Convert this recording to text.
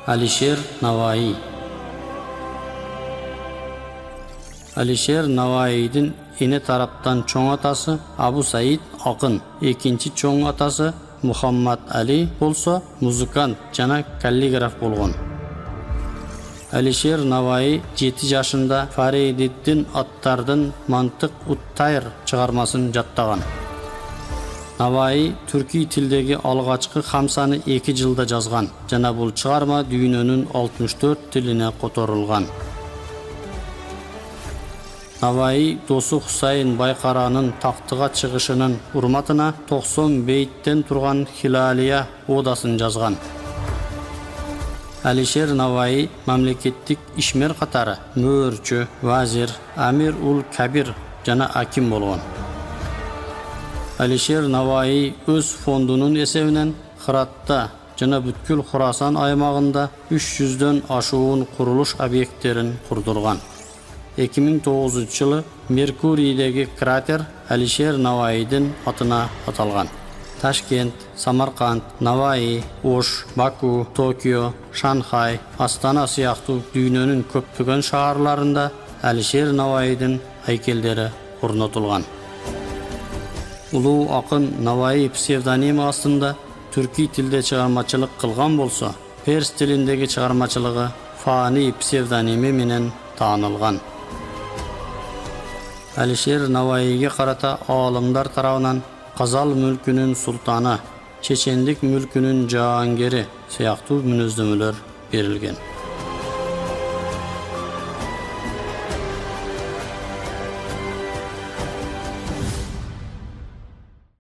Алишер Наваи. Алишер Наваидин ene тараптан чоң атасы Абу Саид Акын, экинчи чоң атасы Мухаммад Али болсо музыкант жана каллиграф болгон. Алишер Наваи 7 жашында Фаридиддин аттардын Мантык Ут-Тайр чыгармасын жаттаган. Наваи түрки тилдеги алгачкы хамсаны 2 жылда жазган жана бул чыгарма дүйнөнүн 64 тилине которулган. Наваи досу Хусайын Байкаранын тактыга чыгышынын урматына 90 бейттен турган Хилалия одасын жазган. Алишер Наваи мамлекеттик ишмер катары мөөрчү, вазир, амир ул кабир жана аким болгон. Алишер Наваи өз фондунун эсебинен Хыратта жана бүткүл Хурасан аймагында 300дөн ашуун курулуш объекттерин курдурган. 2009 жылы Меркурийдеги кратер Алишер Наваидин атына аталган. Ташкент, Самарканд, Наваи, Ош, Баку, Токио, Шанхай, Астана сыяктуу дүйнөнүн көптөгөн шаарларында Алишер Наваидин айкелдери орнотулган. Улуу акын Наваи псевдоними астында түрки тилде чыгармачылык кылган болсо, перс тилиндеги чыгармачылыгы Фани псевдоними менен таанылган. Алишер Наваиге карата аалымдар тарабынан Казал мүлкүнүн султаны, Чечендик мүлкүнүн жаангери сыяктуу мүнөздөмөлөр берилген.